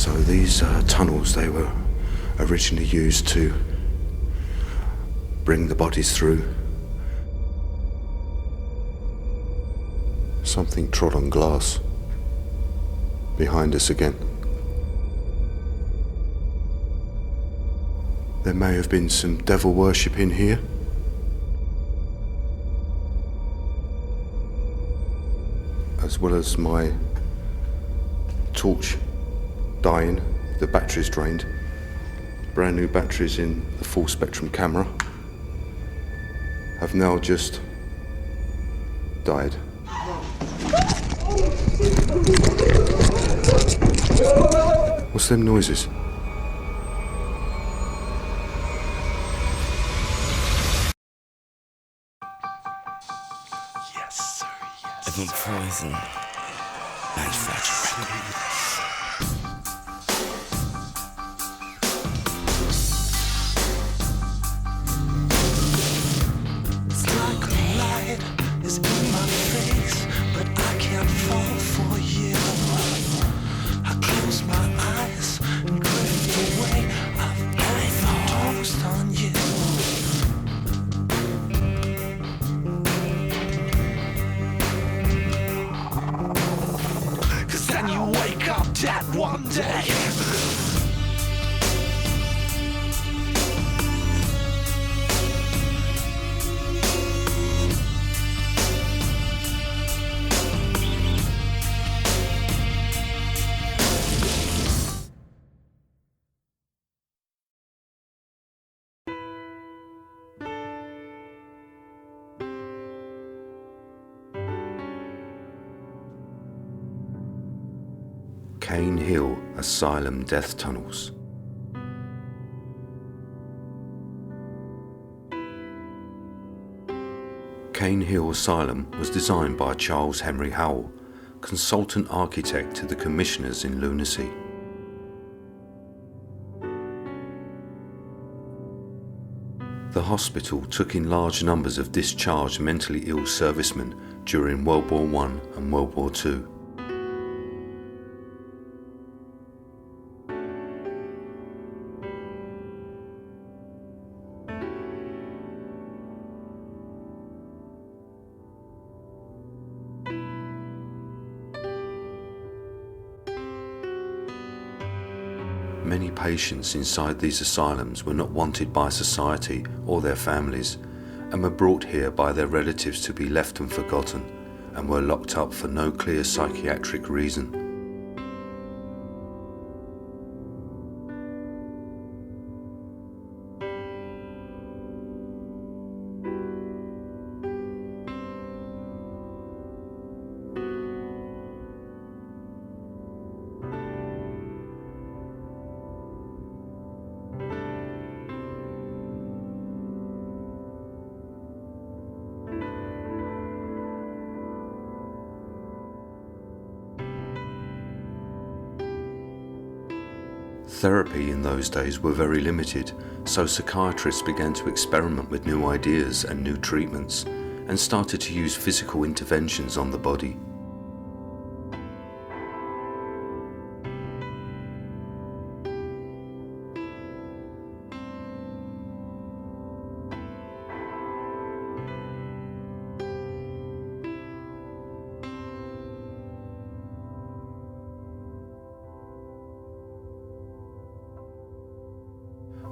So these tunnels, they were originally used to bring the bodies through. Something trod on glass behind us again. There may have been some devil worship in here. As well as my torch dying, the batteries drained. Brand new batteries in the full spectrum camera have now just died. What's them noises? Yes, sir, yes. Even poison manufacturing. It's like a light is in my face, but I can't fall for you. I close my eyes and drift away. I've overdosed on you. Then you wake up dead one day. Cane Hill Asylum Death Tunnels. Cane Hill Asylum was designed by Charles Henry Howell, consultant architect to the commissioners in lunacy. The hospital took in large numbers of discharged mentally ill servicemen during World War I and World War II. Many patients inside these asylums were not wanted by society or their families, and were brought here by their relatives to be left and forgotten, and were locked up for no clear psychiatric reason. Therapy in those days were very limited, so psychiatrists began to experiment with new ideas and new treatments, and started to use physical interventions on the body.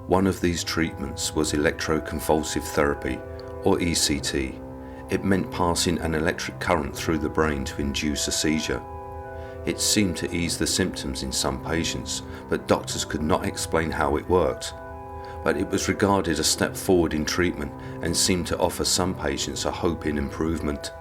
One of these treatments was electroconvulsive therapy, or ECT. It meant passing an electric current through the brain to induce a seizure. It seemed to ease the symptoms in some patients, but doctors could not explain how it worked. But it was regarded a step forward in treatment and seemed to offer some patients a hope in improvement.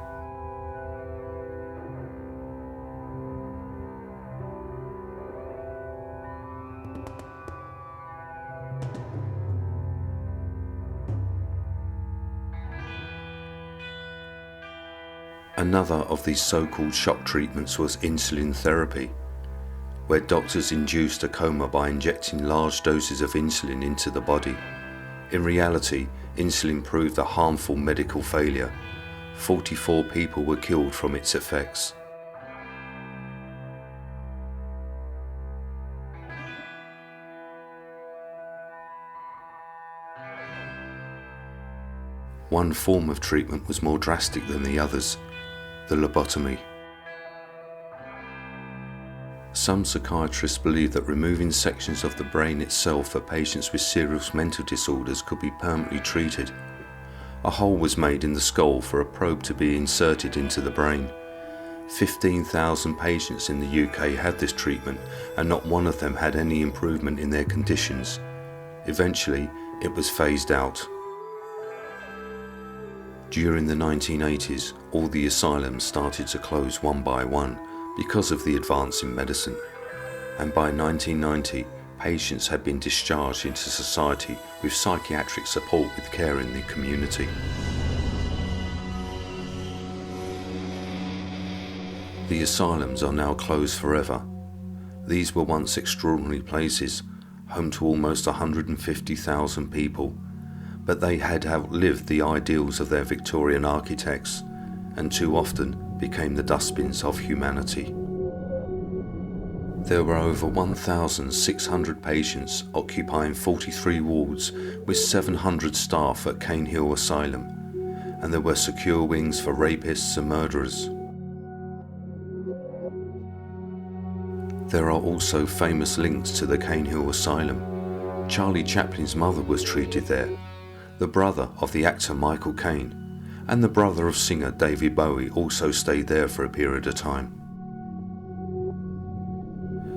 Another of these so-called shock treatments was insulin therapy, where doctors induced a coma by injecting large doses of insulin into the body. In reality, insulin proved a harmful medical failure. 44 people were killed from its effects. One form of treatment was more drastic than the others, the lobotomy. Some psychiatrists believe that removing sections of the brain itself for patients with serious mental disorders could be permanently treated. A hole was made in the skull for a probe to be inserted into the brain. 15,000 patients in the UK had this treatment, and not one of them had any improvement in their conditions. Eventually, it was phased out. During the 1980s, all the asylums started to close one by one because of the advance in medicine, and by 1990, patients had been discharged into society with psychiatric support with care in the community. The asylums are now closed forever. These were once extraordinary places, home to almost 150,000 people, but they had outlived the ideals of their Victorian architects, and too often became the dustbins of humanity. There were over 1,600 patients occupying 43 wards with 700 staff at Cane Hill Asylum, and there were secure wings for rapists and murderers. There are also famous links to the Cane Hill Asylum. Charlie Chaplin's mother was treated there, the brother of the actor Michael Caine, and the brother of singer David Bowie also stayed there for a period of time.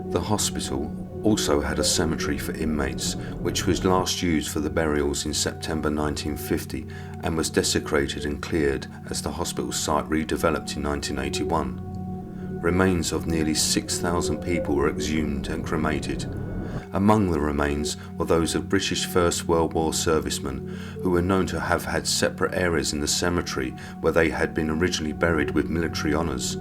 The hospital also had a cemetery for inmates, which was last used for the burials in September 1950 and was desecrated and cleared as the hospital site redeveloped in 1981. Remains of nearly 6,000 people were exhumed and cremated. Among the remains were those of British First World War servicemen who were known to have had separate areas in the cemetery where they had been originally buried with military honours.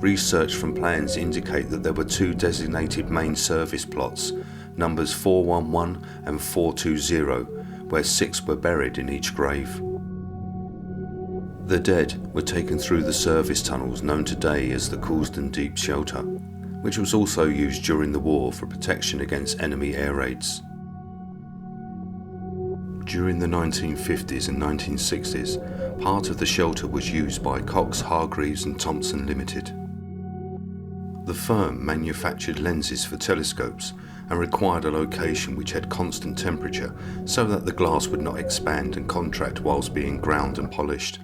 Research from plans indicate that there were two designated main service plots, numbers 411 and 420, where 6 were buried in each grave. The dead were taken through the service tunnels known today as the Coulsdon Deep Shelter, which was also used during the war for protection against enemy air raids. During the 1950s and 1960s, part of the shelter was used by Cox, Hargreaves and Thompson Limited. The firm manufactured lenses for telescopes and required a location which had constant temperature so that the glass would not expand and contract whilst being ground and polished.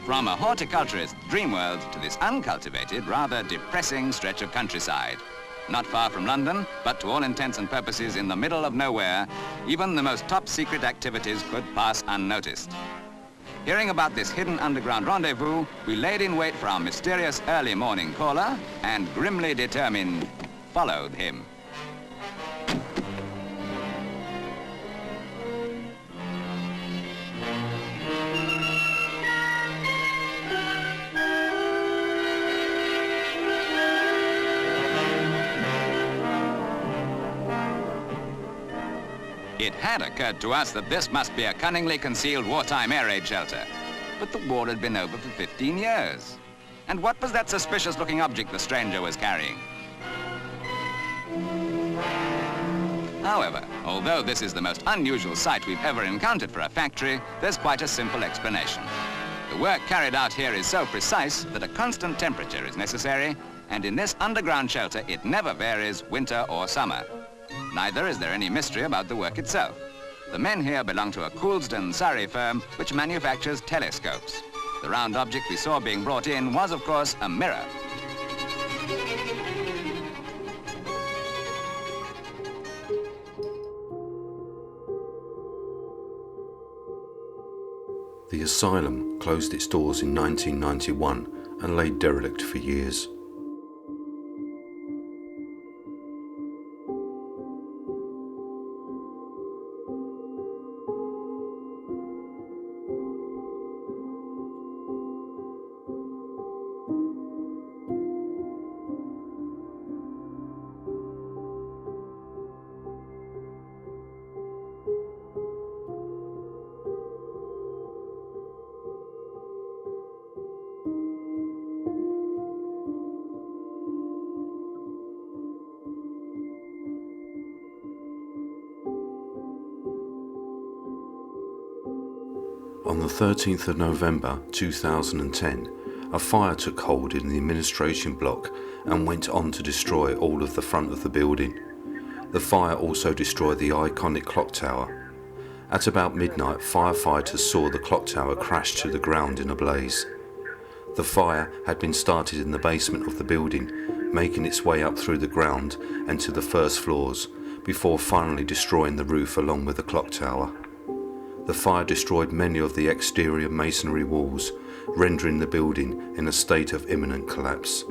From a horticulturist's dream world to this uncultivated, rather depressing stretch of countryside. Not far from London, but to all intents and purposes in the middle of nowhere, even the most top-secret activities could pass unnoticed. Hearing about this hidden underground rendezvous, we laid in wait for our mysterious early morning caller and grimly determined, followed him. It had occurred to us that this must be a cunningly concealed wartime air raid shelter. But the war had been over for 15 years. And what was that suspicious-looking object the stranger was carrying? However, although this is the most unusual sight we've ever encountered for a factory, there's quite a simple explanation. The work carried out here is so precise that a constant temperature is necessary, and in this underground shelter it never varies winter or summer. Neither is there any mystery about the work itself. The men here belong to a Coulsdon, Surrey firm which manufactures telescopes. The round object we saw being brought in was, of course, a mirror. The asylum closed its doors in 1991 and lay derelict for years. On the 13th of November 2010, a fire took hold in the administration block and went on to destroy all of the front of the building. The fire also destroyed the iconic clock tower. At about midnight, firefighters saw the clock tower crash to the ground in a blaze. The fire had been started in the basement of the building, making its way up through the ground and to the first floors, before finally destroying the roof along with the clock tower. The fire destroyed many of the exterior masonry walls, rendering the building in a state of imminent collapse.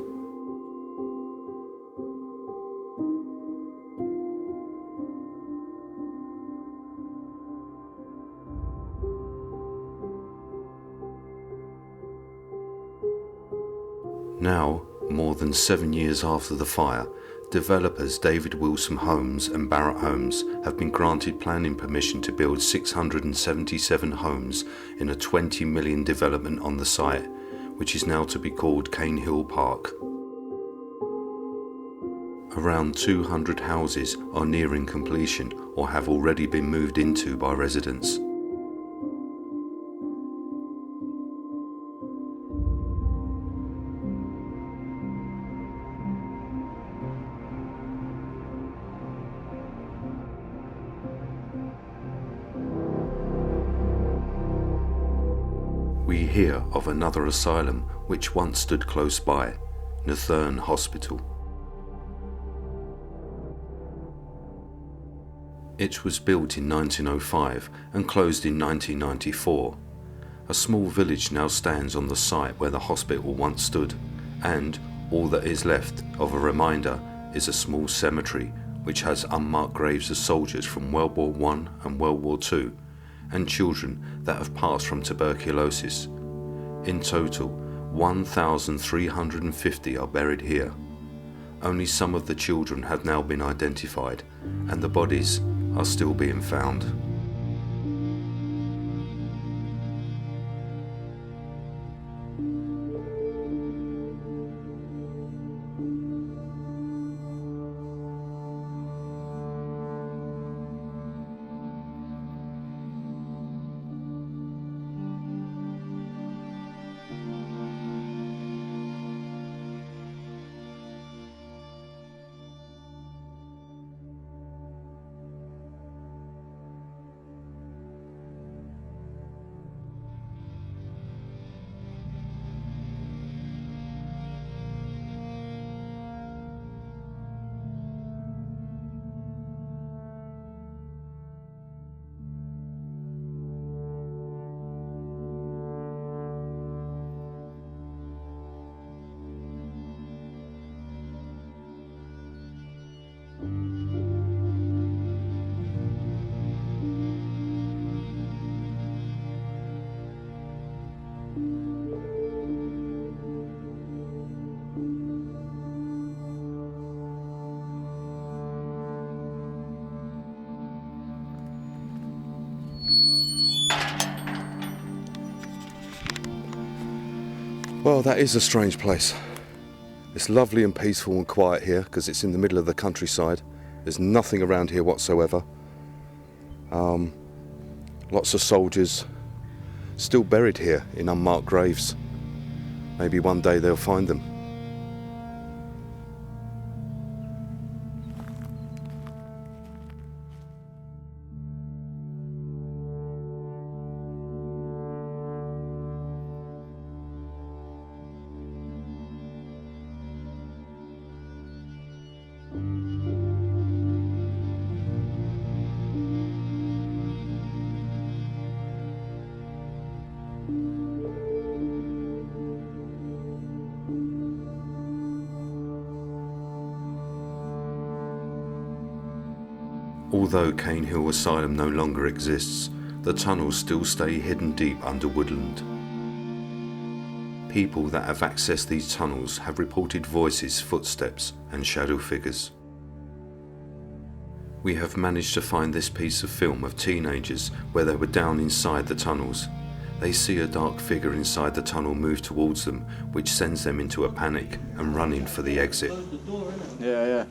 Now, more than 7 years after the fire, developers David Wilson Homes and Barratt Homes have been granted planning permission to build 677 homes in a 20 million development on the site, which is now to be called Cane Hill Park. Around 200 houses are nearing completion or have already been moved into by residents. We hear of another asylum which once stood close by, Northern Hospital. It was built in 1905 and closed in 1994. A small village now stands on the site where the hospital once stood, and all that is left of a reminder is a small cemetery which has unmarked graves of soldiers from World War I and World War II, and children that have passed from tuberculosis. In total, 1,350 are buried here. Only some of the children have now been identified, and the bodies are still being found. Well, that is a strange place. It's lovely and peaceful and quiet here because it's in the middle of the countryside. There's nothing around here whatsoever. Lots of soldiers still buried here in unmarked graves. Maybe one day they'll find them. Although Cane Hill Asylum no longer exists, the tunnels still stay hidden deep under woodland. People that have accessed these tunnels have reported voices, footsteps, and shadow figures. We have managed to find this piece of film of teenagers where they were down inside the tunnels. They see a dark figure inside the tunnel move towards them, which sends them into a panic and running for the exit. Yeah.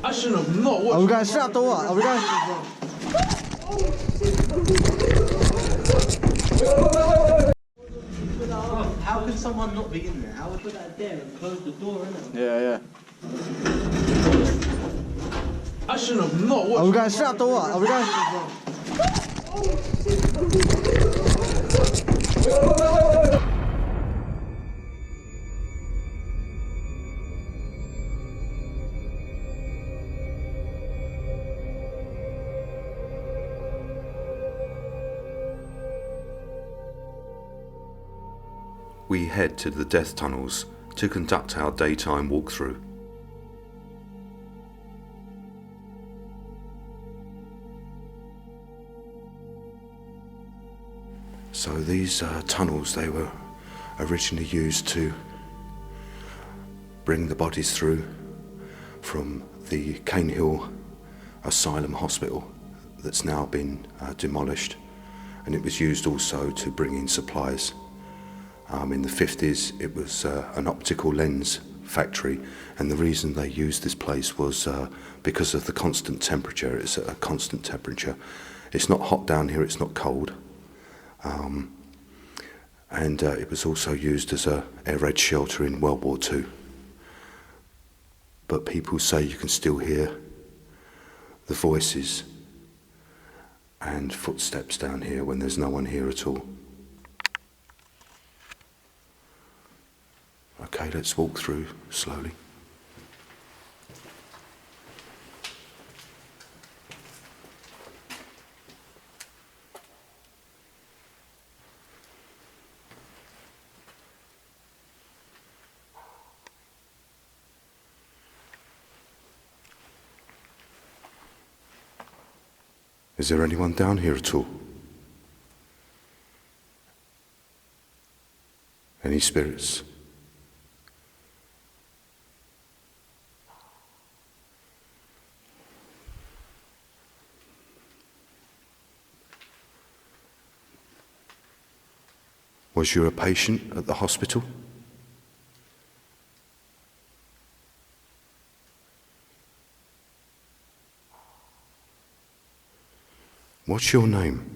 I should have known. Are we going to shut the door? Are we going? How could someone not be in there? How would put that there and close the door, innit? Yeah. I should have not watched. Are we going strapped or what? Are we going? We head to the death tunnels to conduct our daytime walkthrough. So these tunnels, they were originally used to bring the bodies through from the Cane Hill Asylum Hospital that's now been demolished, and it was used also to bring in supplies. In the 50s it was an optical lens factory, and the reason they used this place was because of the constant temperature. It's at a constant temperature. It's not hot down here, it's not cold. And it was also used as a air raid shelter in World War II. But people say you can still hear the voices and footsteps down here when there's no one here at all. Okay, let's walk through slowly. Is there anyone down here at all? Any spirits? Was you a patient at the hospital? What's your name?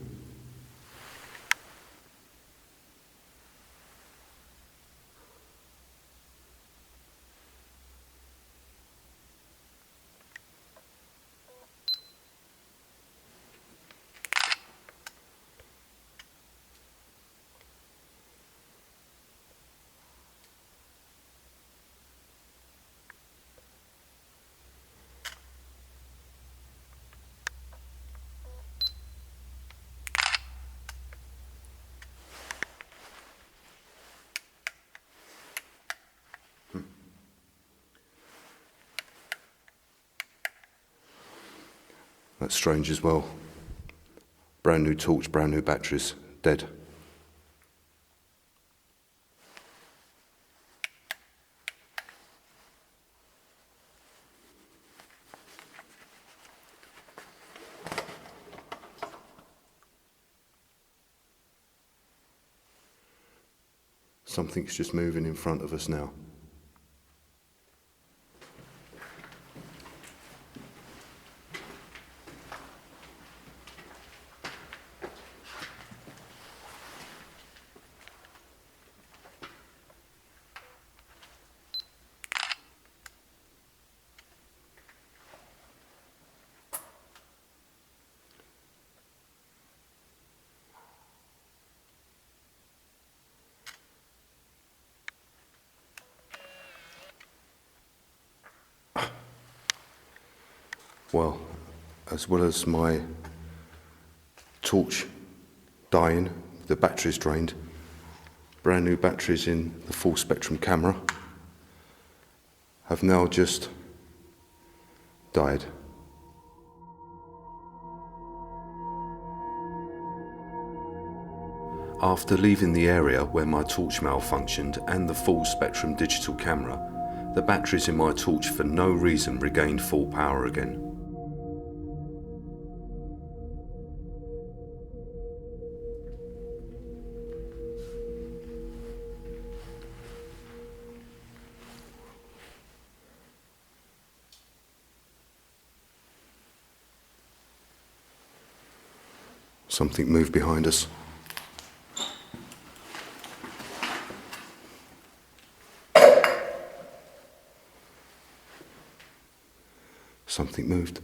That's strange as well. Brand new torch, brand new batteries, dead. Something's just moving in front of us now. Well, as well as my torch dying, the batteries drained, brand new batteries in the full spectrum camera have now just died. After leaving the area where my torch malfunctioned and the full spectrum digital camera, the batteries in my torch for no reason regained full power again. Something moved behind us. Something moved.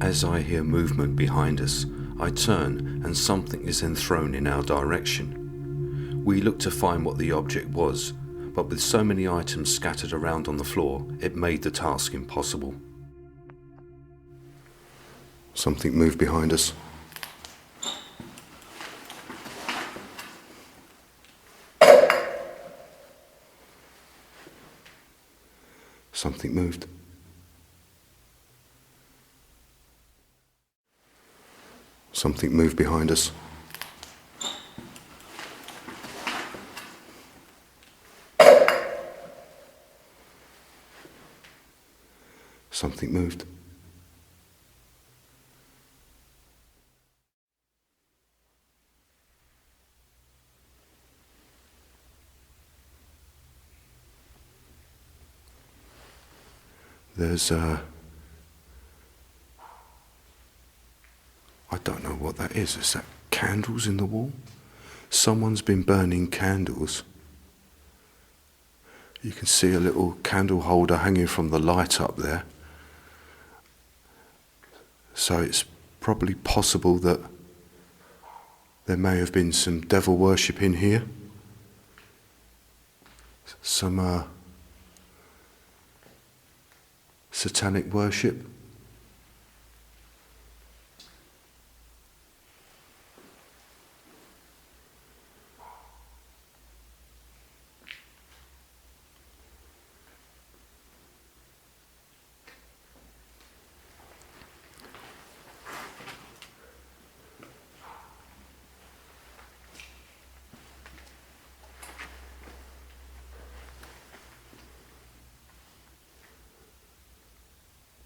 As I hear movement behind us, I turn and something is then thrown in our direction. We look to find what the object was, but with so many items scattered around on the floor, it made the task impossible. Something moved behind us. Something moved. Something moved behind us. Something moved. There's I don't know what that is. Is that candles in the wall? Someone's been burning candles. You can see a little candle holder hanging from the light up there. So it's probably possible that there may have been some devil worship in here. Some satanic worship.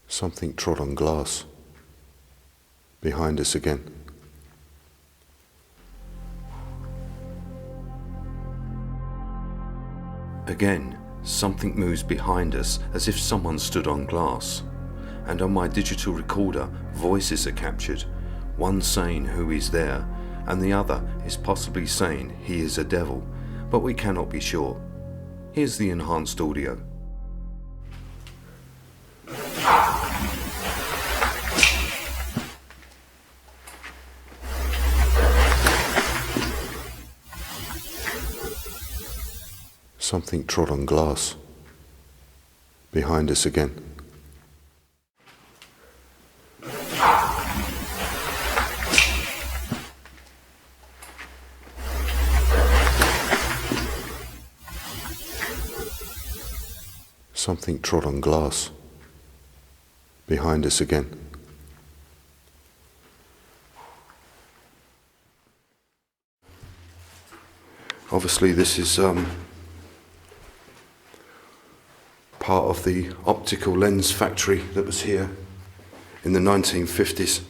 Something trod on glass behind us again. Again, something moves behind us as if someone stood on glass. And on my digital recorder, voices are captured, one saying who is there, and the other is possibly saying he is a devil, but we cannot be sure. Here's the enhanced audio. Something trod on glass behind us again. Something trod on glass behind us again. Obviously this is part of the optical lens factory that was here in the 1950s.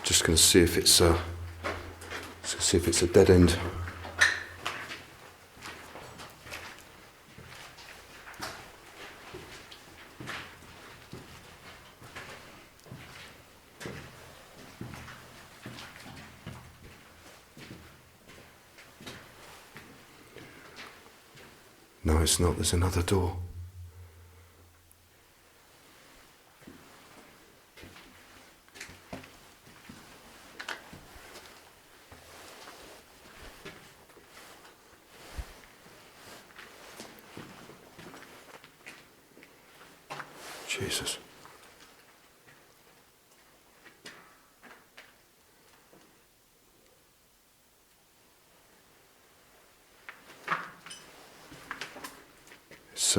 Just going to see if it's a dead end. No, it's not. There's another door. Jesus. It's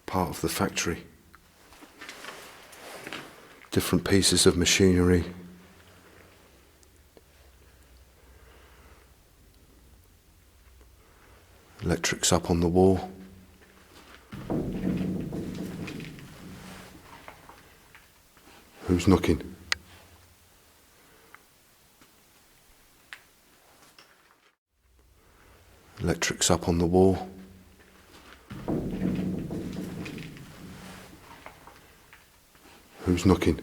part of the factory. Different pieces of machinery. Electrics up on the wall. Who's knocking? Electrics up on the wall. Who's knocking?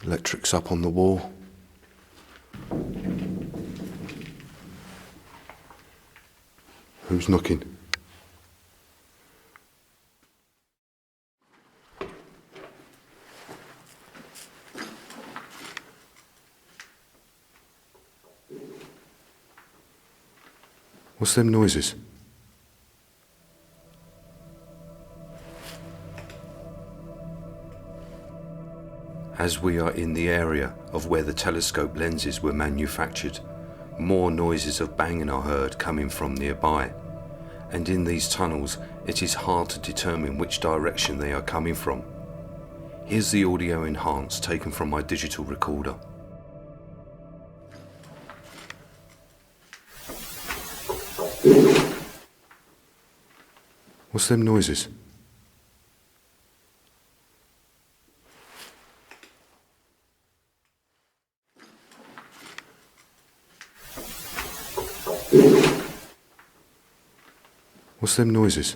Electrics up on the wall. Who's knocking? What's them noises? As we are in the area of where the telescope lenses were manufactured, more noises of banging are heard coming from nearby, and in these tunnels it is hard to determine which direction they are coming from. Here's the audio enhance taken from my digital recorder. What's them noises? What's them noises?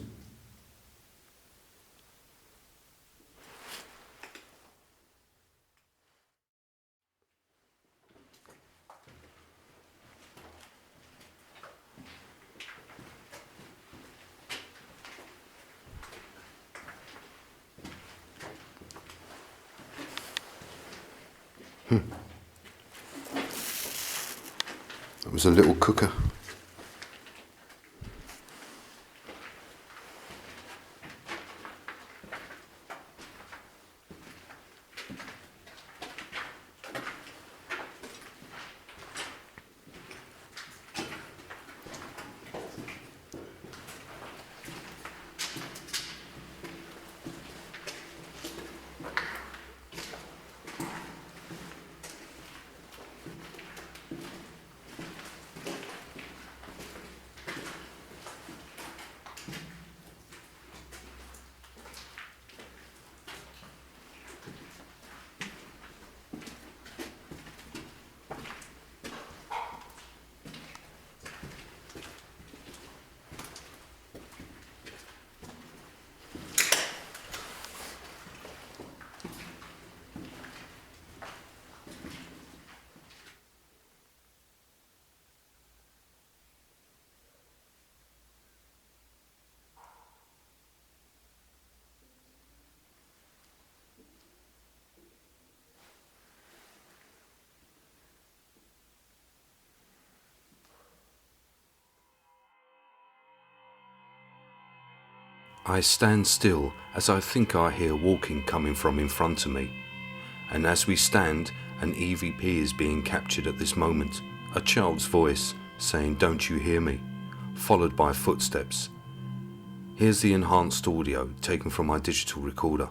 That was a little cooker. I stand still as I think I hear walking coming from in front of me, and as we stand, an EVP is being captured at this moment, a child's voice saying, "Don't you hear me?" followed by footsteps. Here's the enhanced audio taken from my digital recorder.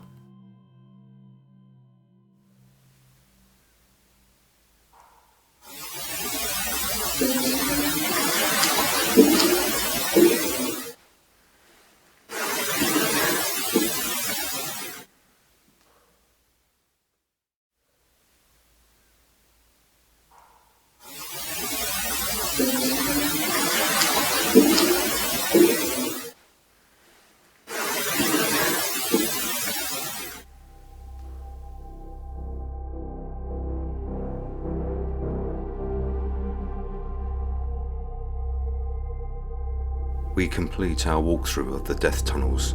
We complete our walkthrough of the death tunnels,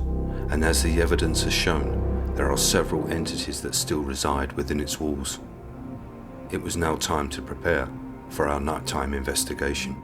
and as the evidence has shown, there are several entities that still reside within its walls. It was now time to prepare for our nighttime investigation.